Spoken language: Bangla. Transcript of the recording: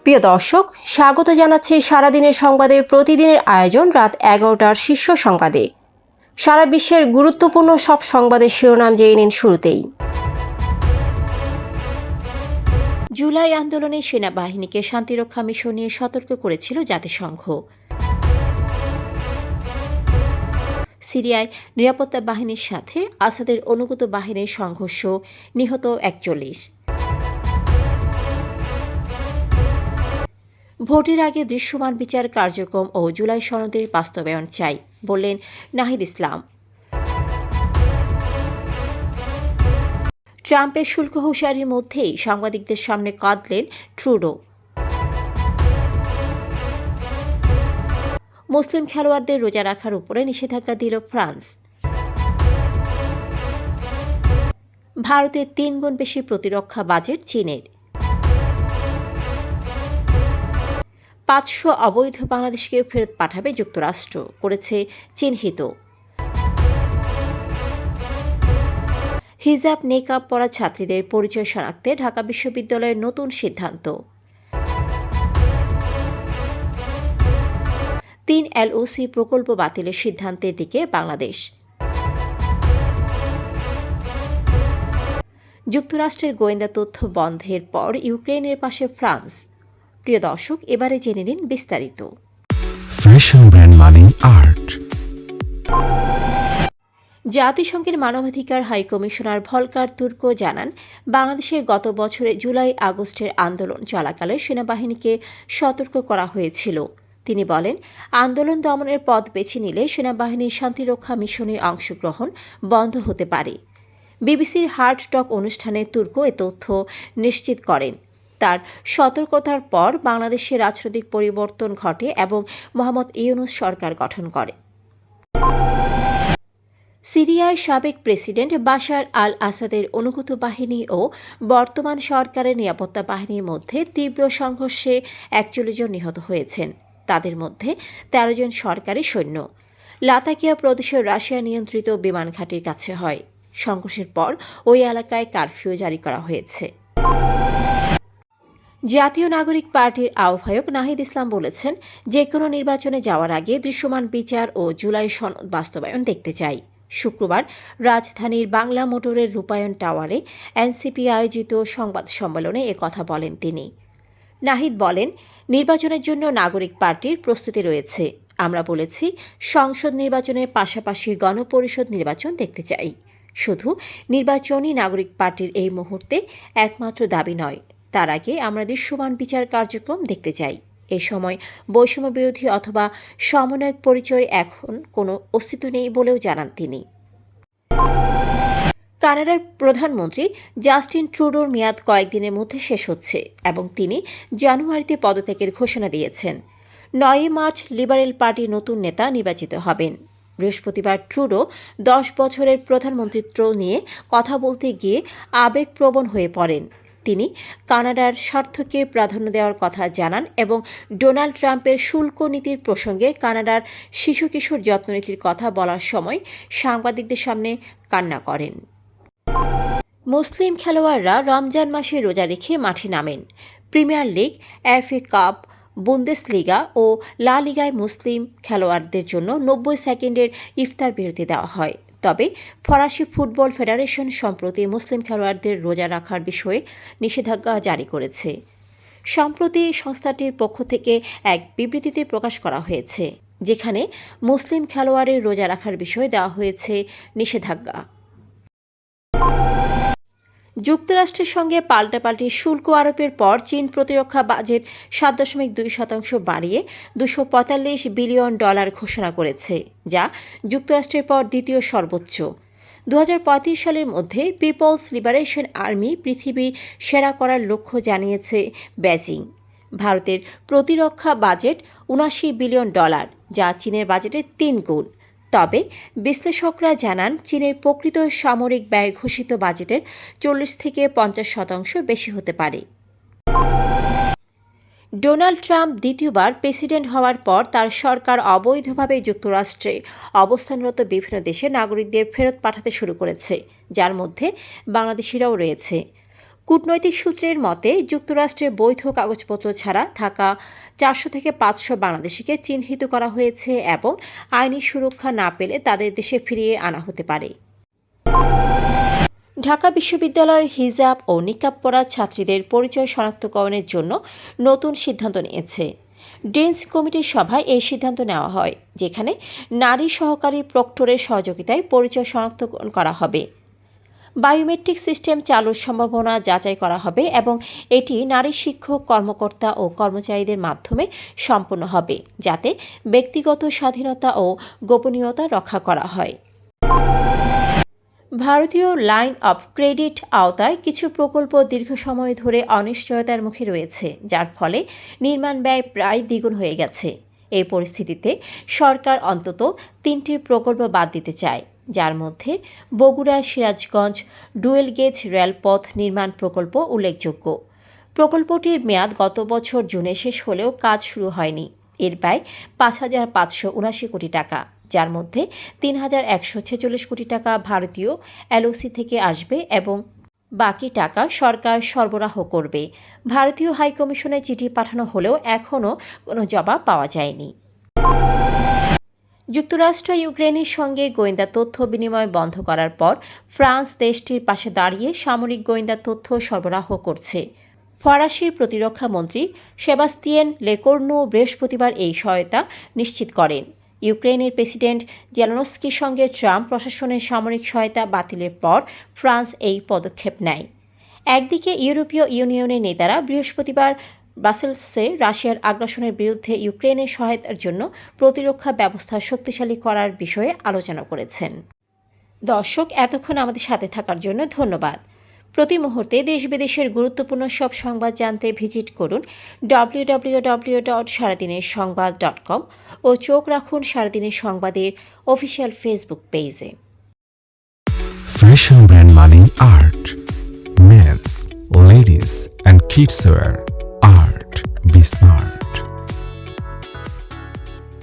প্রিয় দর্শক, স্বাগত জানাচ্ছি সারাদিনের সংবাদে প্রতিদিনের আয়োজন রাত 11টার শীর্ষ সংবাদে। সারা বিশ্বের গুরুত্বপূর্ণ সব সংবাদের শিরোনাম জেনে নিন শুরুতেই। জুলাই আন্দোলনে সেনাবাহিনীকে শান্তিরক্ষা মিশন নিয়ে সতর্ক করেছিল জাতিসংঘ। সিরিয়ায় নিরাপত্তা বাহিনীর সাথে আসাদের অনুগত বাহিনীর সংঘর্ষ, নিহত 41। ভোটের আগে দৃশ্যমান বিচার কার্যক্রম ও জুলাই সনদের বাস্তবায়ন চাই, বললেন নাহিদ ইসলাম। ট্রাম্পের শুল্ক হুঁশিয়ারির মধ্যেই সাংবাদিকদের সামনে কাঁদলেন ট্রুডো। মুসলিম খেলোয়াড়দের রোজা রাখার উপরে নিষেধাজ্ঞা দিল ফ্রান্স। ভারতের 3 গুণ বেশি প্রতিরক্ষা বাজেট চীনের। 500 অবৈধ বাংলাদেশকে ফেরত পাঠাবে যুক্তরাষ্ট্র, করেছে চিহ্নিত। হিজাব নেকাব পরা ছাত্রীদের পরিচয় শনাক্তে ঢাকা বিশ্ববিদ্যালয়ের নতুন সিদ্ধান্ত। 3 এলওসি প্রকল্প বাতিলের সিদ্ধান্তের দিকে বাংলাদেশ। যুক্তরাষ্ট্রের গোয়েন্দা তথ্য বন্ধের পর ইউক্রেনের পাশে ফ্রান্স। প্রিয় দর্শক, এবারে জেনে নিন বিস্তারিত। ফ্যাশন ব্র্যান্ড মানে আর্ট। জাতিসংঘের মানবাধিকার হাই কমিশনার ভলকার তুর্ক জানান, বাংলাদেশে গত বছরে জুলাই আগস্টের আন্দোলন চলাকালে সেনাবাহিনীকে সতর্ক করা হয়েছিল। তিনি বলেন, আন্দোলন দমনের পথ বেছে নিলে সেনাবাহিনীর শান্তিরক্ষা মিশনে অংশগ্রহণ বন্ধ হতে পারে। বিবিসির হার্ট টক অনুষ্ঠানে তুর্ক এ তথ্য নিশ্চিত করেন। তার সতর্কতার পর বাংলাদেশে রাজনৈতিক পরিবর্তন ঘটে এবং মোহাম্মদ ইউনূস সরকার গঠন করে। সিরিয়ার সাবেক প্রেসিডেন্ট বাশার আল আসাদের অনুগত বাহিনী ও বর্তমান সরকারের নিরাপত্তা বাহিনীর মধ্যে তীব্র সংঘর্ষে 41 জন নিহত হয়েছেন। তাদের মধ্যে 13 জন সরকারি সৈন্য। লাতাকিয়া প্রদেশের রাশিয়া নিয়ন্ত্রিত বিমান ঘাঁটির কাছে হয়। সংঘর্ষের পর ওই এলাকায় কারফিউ জারি করা হয়েছে। জাতীয় নাগরিক পার্টির আহ্বায়ক নাহিদ ইসলাম বলেছেন, যে কোনো নির্বাচনে যাওয়ার আগে দৃশ্যমান বিচার ও জুলাই সনদ বাস্তবায়ন দেখতে চাই। শুক্রবার রাজধানীর বাংলা মোটরের রূপায়ণ টাওয়ারে এনসিপি আয়োজিত সংবাদ সম্মেলনে কথা বলেন তিনি। নাহিদ বলেন, নির্বাচনের জন্য নাগরিক পার্টির প্রস্তুতি রয়েছে। আমরা বলেছি, সংসদ নির্বাচনের পাশাপাশি গণপরিষদ নির্বাচন দেখতে চাই। শুধু নির্বাচনই নাগরিক পার্টির এই মুহূর্তে একমাত্র দাবি নয়। তার আগে আমরা দৃশ্যমান বিচার কার্যক্রম দেখতে চাই। এ সময় বৈষম্য বিরোধী অথবা সমন্বয়ক পরিচয় এখন কোনো অস্তিত্ব নেই বলেও জানান তিনি। কানাডার প্রধানমন্ত্রী জাস্টিন ট্রুডোর মেয়াদ কয়েকদিনের মধ্যে শেষ হচ্ছে এবং তিনি জানুয়ারিতে পদত্যাগের ঘোষণা দিয়েছেন। 9 মার্চ লিবারেল পার্টির নতুন নেতা নির্বাচিত হবেন। বৃহস্পতিবার ট্রুডো 10 বছরের প্রধানমন্ত্রিত্ব নিয়ে কথা বলতে গিয়ে আবেগপ্রবণ হয়ে পড়েন। তিনি কানাডার স্বার্থকে প্রাধান্য দেওয়ার কথা জানান এবং ডোনাল্ড ট্রাম্পের শুল্ক নীতির প্রসঙ্গে কানাডার শিশু কিশোর যত্ন নীতির কথা বলার সময় সাংবাদিকদের সামনে কান্না করেন। মুসলিম খেলোয়াড়রা রমজান মাসে রোজা রেখে মাঠে নামেন। Premier League, FA Cup, Bundesliga ও লা লিগায় মুসলিম খেলোয়াড়দের জন্য 90 সেকেন্ডের ইফতার বিরতি দেওয়া হয়। তবে ফরাসি ফুটবল ফেডারেশন সম্প্রতি মুসলিম খেলোয়াড়দের রোজা রাখার বিষয়ে নিষেধাজ্ঞা জারি করেছে। সম্প্রতি সংস্থাটির পক্ষ থেকে এক বিবৃতিতে প্রকাশ করা হয়েছে, যেখানে মুসলিম খেলোয়াড়ের রোজা রাখার বিষয়ে দেওয়া হয়েছে নিষেধাজ্ঞা। যুক্তরাষ্ট্রের সঙ্গে পাল্টাপাল্টি শুল্ক আরোপের পর চীন প্রতিরক্ষা বাজেট 7.2% বাড়িয়ে $245 বিলিয়ন ঘোষণা করেছে, যা যুক্তরাষ্ট্রের পর দ্বিতীয় সর্বোচ্চ। 2035 সালের মধ্যে পিপলস লিবারেশন আর্মি পৃথিবী সেরা করার লক্ষ্য জানিয়েছে বেজিং। ভারতের প্রতিরক্ষা বাজেট $79 বিলিয়ন, যা চীনের বাজেটের 3 গুণ। তবে বিশ্লেষকরা জানান, চীনের প্রকৃত সামরিক ব্যয় ঘোষিত বাজেটের 40 থেকে 50% বেশি হতে পারে। ডোনাল্ড ট্রাম্প দ্বিতীয়বার প্রেসিডেন্ট হওয়ার পর তার সরকার অবৈধভাবে যুক্তরাষ্ট্রে অবস্থানরত বিভিন্ন দেশের নাগরিকদের ফেরত পাঠাতে শুরু করেছে, যার মধ্যে বাংলাদেশিরাও রয়েছে। কূটনৈতিক সূত্রের মতে যুক্তরাষ্ট্রের বৈধ কাগজপত্র ছাড়া থাকা 400 থেকে 500 বাংলাদেশিকে চিহ্নিত করা হয়েছে এবং আইনি সুরক্ষা না পেলে তাদের দেশে ফিরিয়ে আনা হতে পারে। ঢাকা বিশ্ববিদ্যালয় হিজাব ও নিকাব পরা ছাত্রীদের পরিচয় শনাক্তকরণের জন্য নতুন সিদ্ধান্ত নিয়েছে। ডিনস কমিটির সভায় এই সিদ্ধান্ত নেওয়া হয়, যেখানে নারী সহকারী প্রক্টরের সহযোগিতায় পরিচয় শনাক্তকরণ করা হবে। বায়োমেট্রিক সিস্টেম চালুর সম্ভাবনা যাচাই করা হবে এবং এটি নারী শিক্ষক, কর্মকর্তা ও কর্মচারীদের মাধ্যমে সম্পন্ন হবে, যাতে ব্যক্তিগত স্বাধীনতা ও গোপনীয়তা রক্ষা করা হয়। ভারতীয় লাইন অফ ক্রেডিট আওতায় কিছু প্রকল্প দীর্ঘ সময় ধরে অনিশ্চয়তার মুখে রয়েছে, যার ফলে নির্মাণ ব্যয় প্রায় দ্বিগুণ হয়ে গেছে। এই পরিস্থিতিতে সরকার অন্তত 3টি প্রকল্প বাদ দিতে চায়, যার মধ্যে বগুড়া সিরাজগঞ্জ ডুয়েল গেজ রেলপথ নির্মাণ প্রকল্প উল্লেখযোগ্য। প্রকল্পটির মেয়াদ গত বছর জুনে শেষ হলেও কাজ শুরু হয়নি। এর ব্যয় 5,579 কোটি টাকা, যার মধ্যে 3,146 কোটি টাকা ভারতীয় এলওসি থেকে আসবে এবং বাকি টাকা সরকার সরবরাহ করবে। ভারতীয় হাইকমিশনে চিঠি পাঠানো হলেও এখনও কোনো জবাব পাওয়া যায়নি। যুক্তরাষ্ট্র ইউক্রেনের সঙ্গে গোয়েন্দা তথ্য বিনিময় বন্ধ করার পর ফ্রান্স দেশটির পাশে দাঁড়িয়ে সামরিক গোয়েন্দা তথ্য সরবরাহ করছে। ফরাসি প্রতিরক্ষা মন্ত্রী সেবাস্তিয়ান লেকোর্নো বৃহস্পতিবার এই সহায়তা নিশ্চিত করেন। ইউক্রেনের প্রেসিডেন্ট জেলেনস্কির সঙ্গে ট্রাম্প প্রশাসনের সামরিক সহায়তা বাতিলের পর ফ্রান্স এই পদক্ষেপ নেয়। একদিকে ইউরোপীয় ইউনিয়নের নেতারা বৃহস্পতিবার ব্রাসেলসে রাশিয়ার আগ্রাসনের বিরুদ্ধে ইউক্রেনের সহায়তার জন্য প্রতিরক্ষা ব্যবস্থা শক্তিশালী করার বিষয়ে আলোচনা করেছেন। দর্শক, এতক্ষণ আমাদের সাথে থাকার জন্য ধন্যবাদ। প্রতি মুহূর্তে দেশ বিদেশের গুরুত্বপূর্ণ সব সংবাদ জানতে ভিজিট করুন www.সারাদিনেরসংবাদ.com ও চোখ রাখুন সারাদিনের সংবাদের অফিসিয়াল ফেসবুক পেজে। Fashion brand Mani Art. Men's, ladies and kids wear.